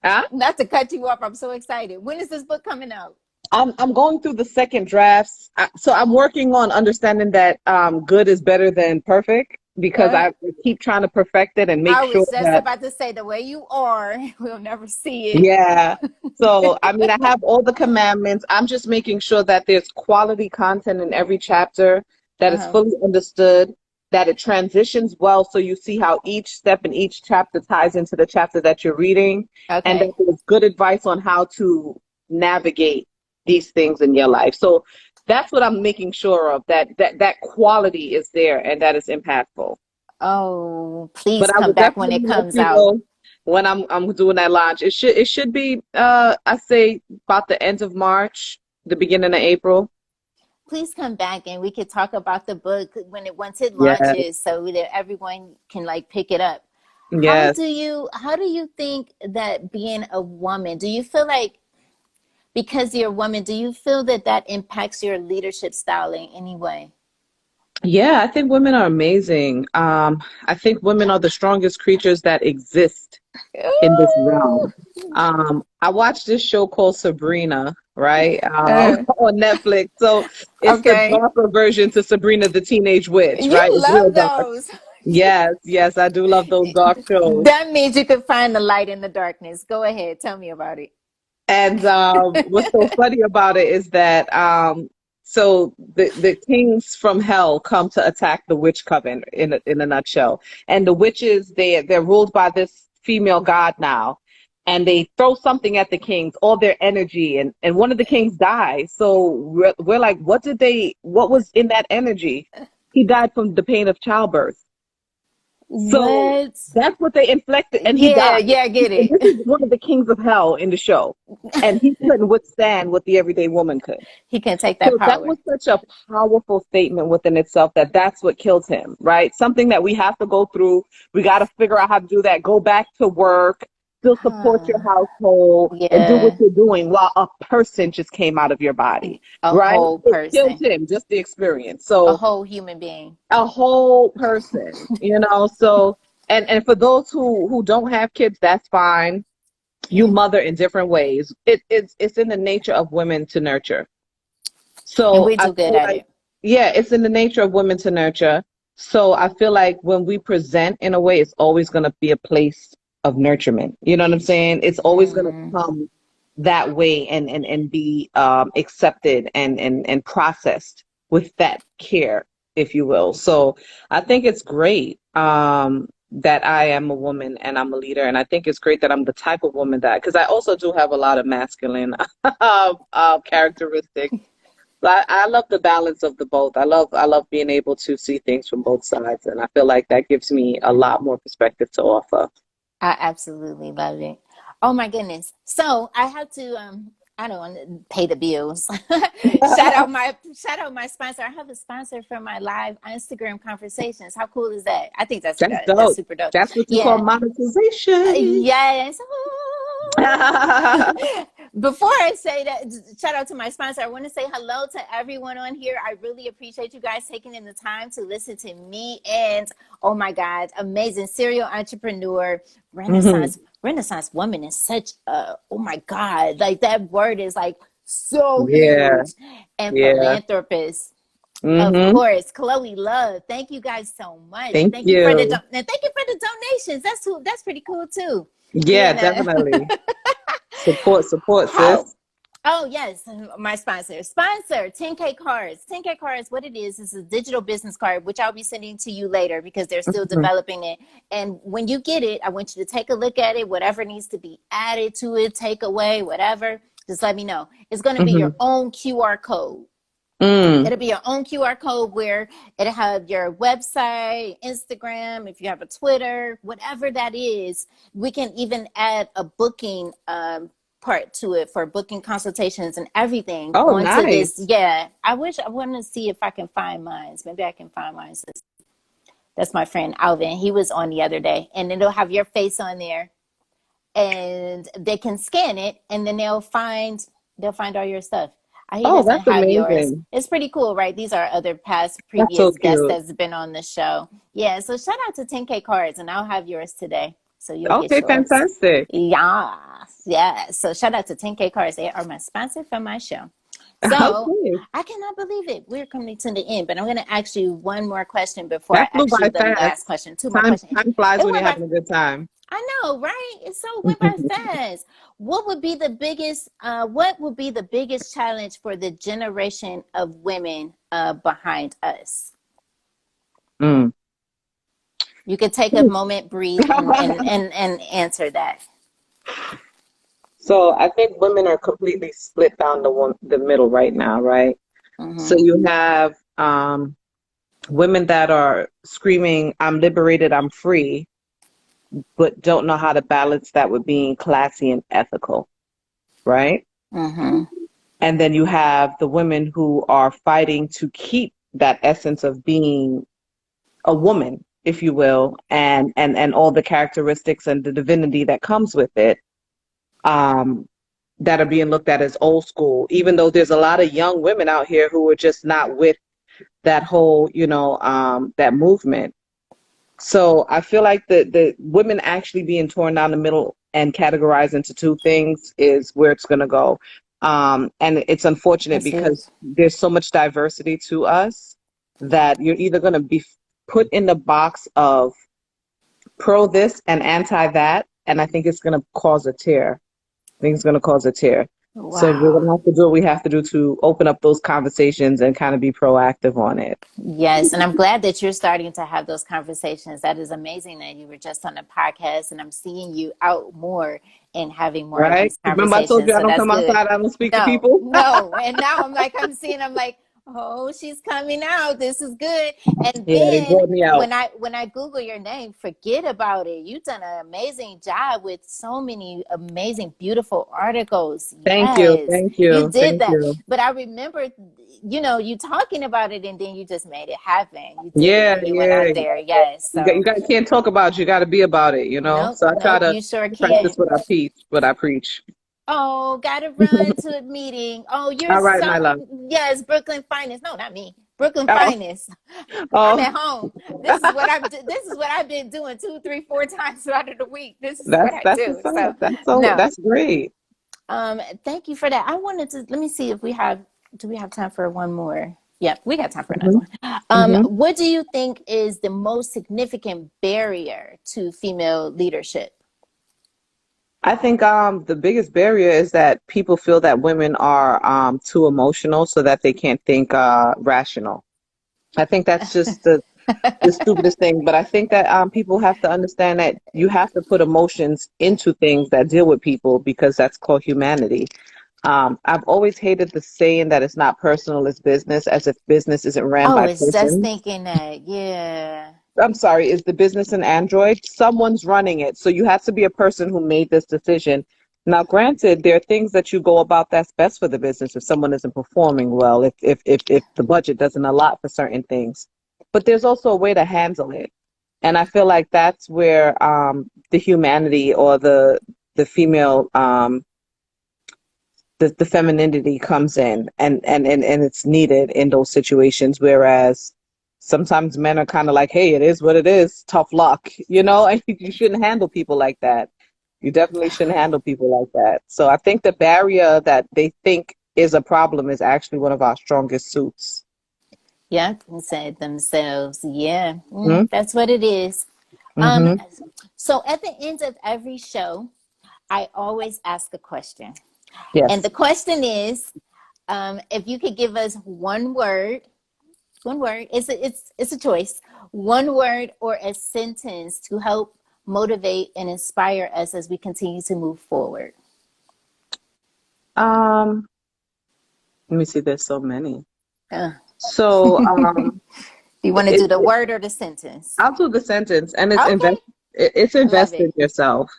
Huh? Not to cut you off, I'm so excited. When is this book coming out? I'm going through the second drafts. So I'm working on understanding that good is better than perfect because Uh, I keep trying to perfect it and make I sure was just that about to say the way you are, we'll never see it. yeah. So, I mean, I have all the commandments. I'm just making sure that there's quality content in every chapter, that is Uh-huh. fully understood, that it transitions well so you see how each step in each chapter ties into the chapter that you're reading, and that Okay. there's good advice on how to navigate these things in your life. So that's what I'm making sure of, that quality is there and that is impactful. Oh, please But I come will back when it definitely let comes you out. know when I'm doing that launch. It should be I say about the end of March, the beginning of April. Please come back and we could talk about the book when it once it Yeah. launches so that everyone can like pick it up. Yes. How do you think that being a woman, do you feel like because you're a woman, do you feel that that impacts your leadership style in any way? Yeah, I think women are amazing. I think women are the strongest creatures that exist in this realm. I watched this show called Sabrina, right? Uh, On Netflix. So it's the okay. darker version to Sabrina the Teenage Witch, You right? It's real love dark. those. Yes, yes, I do love those dark shows. That means you can find the light in the darkness. Go ahead, tell me about it. And what's so funny about it is that so the kings from hell come to attack the witch coven in a nutshell. And the witches they're ruled by this female god now. And they throw something at the kings, all their energy, and one of the kings dies. So we're like, what was in that energy? He died from the pain of childbirth. So What? that's what they inflicted, and he Yeah, died. yeah, I get And it. this is one of the kings of hell in the show, and he couldn't withstand what the everyday woman could. He can take that So that power. was such a powerful statement within itself that that's what kills him, right? Something that we have to go through. We got to figure out how to do that. Go back to work, still support your Huh. household, and do what Yeah, you're doing while a person just came out of your body, a right? whole It killed person, him, just the experience. a So whole human being. a whole person, so and for those who don't have kids, that's fine. You Yeah. mother in different ways. It's in the nature of women to nurture. And So we I do good feel at like, it. yeah, it's in the nature of women to nurture. So I feel like when we present in a way, it's always going to be a place of nurturement. You know what I'm saying? It's always going to Mm. come that way and be accepted and processed with that care, if you will. So I think it's great that I am a woman and I'm a leader. And I think it's great that I'm the type of woman that, because I also do have a lot of masculine characteristics. I love the balance of the both. I love being able to see things from both sides, and I feel like that gives me a lot more perspective to offer. I absolutely love it. Oh my goodness. So I have to I don't want to pay the bills. Shout out my sponsor. I have a sponsor for my live Instagram conversations. How cool is that? I think That's that's dope. super dope. That's what you call Yeah. monetization. Yes. Before I say that, shout out to my sponsor. I want to say hello to everyone on here. I really appreciate you guys taking in the time to listen to me and, oh my God, amazing serial entrepreneur, Mhm. Renaissance woman is such a, oh my God, like that word is like so Yeah, huge. And yeah. philanthropist. Of Mm-hmm. course, Chloe Love. Thank you guys so much. Thank Thank you for you. and thank you for the donations. That's pretty cool too. Yeah, You know. definitely. Support, How? sis. Oh yes, my sponsor 10K cards. 10K cards, what it is a digital business card which I'll be sending to you later because they're still Mhm. developing it. And when you get it, I want you to take a look at it. Whatever needs to be added to it, take away, whatever, just let me know. It's going to be your Mhm. own QR code. Mm. It'll be your own QR code where it'll have your website, Instagram, if you have a Twitter, whatever that is. We can even add a booking part to it for booking consultations and everything Oh, onto this. nice. Yeah, I want to see if I can find mine. Maybe I can find mine. That's my friend Alvin. He was on the other day, and it'll have your face on there, and they can scan it, and then they'll find all your stuff. He Oh, doesn't that's have yours. amazing. It's pretty cool, right? These are other past That's so previous guests cute. that's been on the show. Yeah, so shout out to 10K cards, and I'll have yours today, so you'll get Okay, yours. fantastic. Yeah, yeah. So shout out to 10K cards. They are my sponsor for my show. So Okay. I cannot believe it. We're coming to the end, but I'm going to ask you one more question before I That flew ask you by the last fast. question. Two more Time questions. time flies It when you're went by having a good time. I know, right? It so went by fast. What would be the biggest challenge for the generation of women behind us? Mm. You could take a moment, breathe, and answer that. So I think women are completely split down the middle right now, right? So Mm-hmm. you have women that are screaming, "I'm liberated, I'm free," but don't know how to balance that with being classy and ethical, right? Mm-hmm. And then you have the women who are fighting to keep that essence of being a woman, if you will, and all the characteristics and the divinity that comes with it, um, that are being looked at as old school, even though there's a lot of young women out here who are just not with that whole, that movement. So I feel like the women actually being torn down the middle and categorized into two things is where it's going to go. And it's unfortunate That's huge. because there's so much diversity to us that you're either going to be put in the box of pro this and anti that. And I think it's going to cause a tear. I think it's going to cause a tear. So we're going Wow. to have to do what we have to do to open up those conversations and kind of be proactive on it. Yes, and I'm glad that you're starting to have those conversations. That is amazing that you were just on a podcast, and I'm seeing you out more and having more of Right? these Remember I told you conversations. I So don't that's come good. outside, I don't speak to No, people? no. And now I'm like, oh, she's coming out. This is good. And Yeah, they then brought me out. when I Google your name, forget about it. You've done an amazing job with so many amazing, beautiful articles. Thank you. Yes, Thank you you. did Thank that. you. But I remember, you talking about it, and then you just made it happen. You did it, Yeah, and you went yeah. out there. Yes. So Can't talk about it, you got to be about it, nope, So I try nope. to You sure practice can. what I teach, what I preach. Oh, gotta run to a meeting. Oh, you're All right, so my love. yes, Brooklyn Finest. No, not me. Brooklyn Oh, Finest. I'm oh, at home. This is what I've been doing 2, 3, 4 times out of the week. This is what I that's do. what's up. So no. That's great. Thank you for that. I wanted to let me see if we have do we have time for one more? Yep, we got time for another Hmm. one. Hmm. What do you think is the most significant barrier to female leadership? I think the biggest barrier is that people feel that women are too emotional so that they can't think rational. I think that's just the stupidest thing. But I think that people have to understand that you have to put emotions into things that deal with people because that's called humanity. I've always hated the saying that it's not personal, it's business, as if business isn't ran Oh, by it's just persons. thinking that. Yeah. I'm sorry, is the business an Android? Someone's running it. So you have to be a person who made this decision Now, granted, there are things that you go about that's best for the business if someone isn't performing well, if the budget doesn't allot for certain things. But there's also a way to handle it. And I feel like that's where the humanity or the female the femininity comes in and it's needed in those situations, whereas sometimes men are kind of like, hey, it is what it is, tough luck, you know, and you shouldn't handle people like that. You definitely shouldn't handle people like that. So I think the barrier that they think is a problem is actually one of our strongest suits. Yeah, can say it themselves. Yeah, Hmm. that's what it is. Um, Hmm. so at the end of every show, I always ask a question. And the Yes. question is, if you could give us one word, it's a choice, one word or a sentence to help motivate and inspire us as we continue to move forward. Um, Let me see, there's so many. Uh, So you want to it, do the word or the sentence? I'll do the sentence, and Okay, it's I love invest it. in yourself.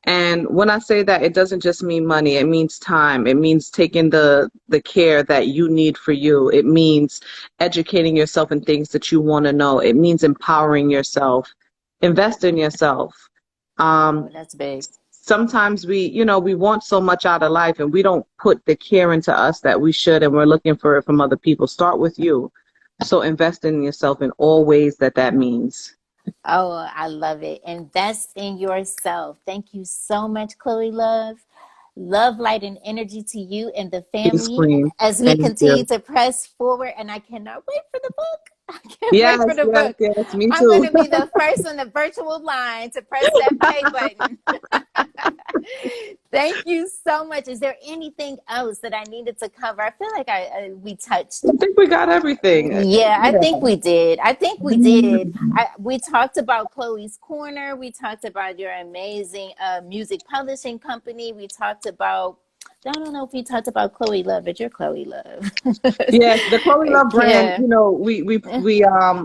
And when I say that, it doesn't just mean money. It means time. It means taking the care that you need for you. It means educating yourself in things that you want to know. It means empowering yourself. Invest in yourself. Oh, Um, that's big. Sometimes we want so much out of life and we don't put the care into us that we should, and we're looking for it from other people. Start with you. So invest in yourself in all ways that means. Oh, I love it. Invest in yourself. Thank you so much, Chloe Love. Love, light, and energy to you and the Peace, family Queen. as we Thank continue you. to press forward. And I cannot wait for the book. I can't wait for Yes, the yes, book. yes, me I'm going too. to be the first on the virtual line to press that play button. Thank you so much. Is there anything else that I needed to cover? I feel like we touched. I think we got everything. Yeah, I Yeah. think we did. I think we did. We talked about Chloe's Corner. We talked about your amazing music publishing company. We talked about, I don't know if we talked about Chloe Love, but you're Chloe Love. Yes, the Chloe Love brand, Yeah.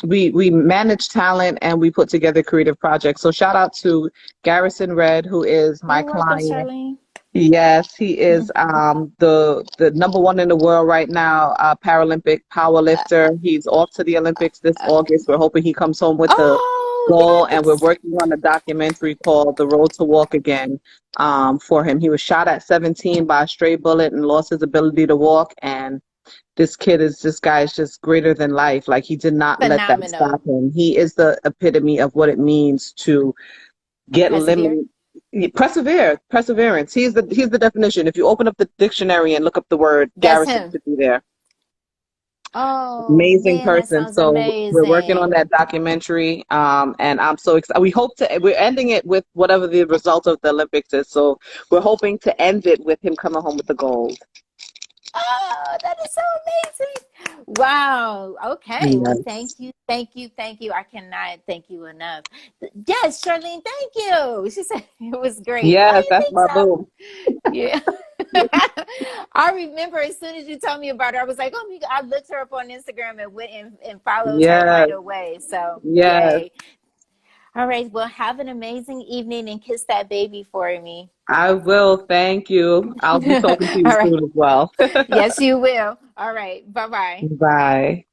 we manage talent and we put together creative projects. So shout out to Garrison Red, who is my You're welcome, client. Charlene. Yes, he is the number one in the world right now, Paralympic power lifter. He's off to the Olympics this August. We're hoping he comes home with the Oh, goal, and we're yes. working on a documentary called The Road to Walk Again for him. He was shot at 17 by a stray bullet and lost his ability to walk. And this guy is just greater than life. Like, he did not let that Phenomenal. stop him. He is the epitome of what it means to get Persevere. limited. Perseverance. He's the definition. If you open up the dictionary and look up the word, That's Garrison him. should be there. Oh, Amazing man, that person. sounds So we're working on amazing. that documentary, and I'm so excited. We're ending it with whatever the result of the Olympics is. So we're hoping to end it with him coming home with the gold. Oh, that is so amazing. Wow. Okay. Well, thank Yes. you. Thank you. Thank you. I cannot thank you enough. Yes, Charlene, thank you. She said it was great. Oh, Yes, you that's think my so? boo. Yeah. I remember as soon as you told me about her, I was like, oh my God, I looked her up on Instagram and went and followed her Yes, right away. So, yes. yay. All right. Well, have an amazing evening and kiss that baby for me. I will. Thank you. I'll be talking to you All right. soon as well. Yes, you will. All right. Bye bye. Bye.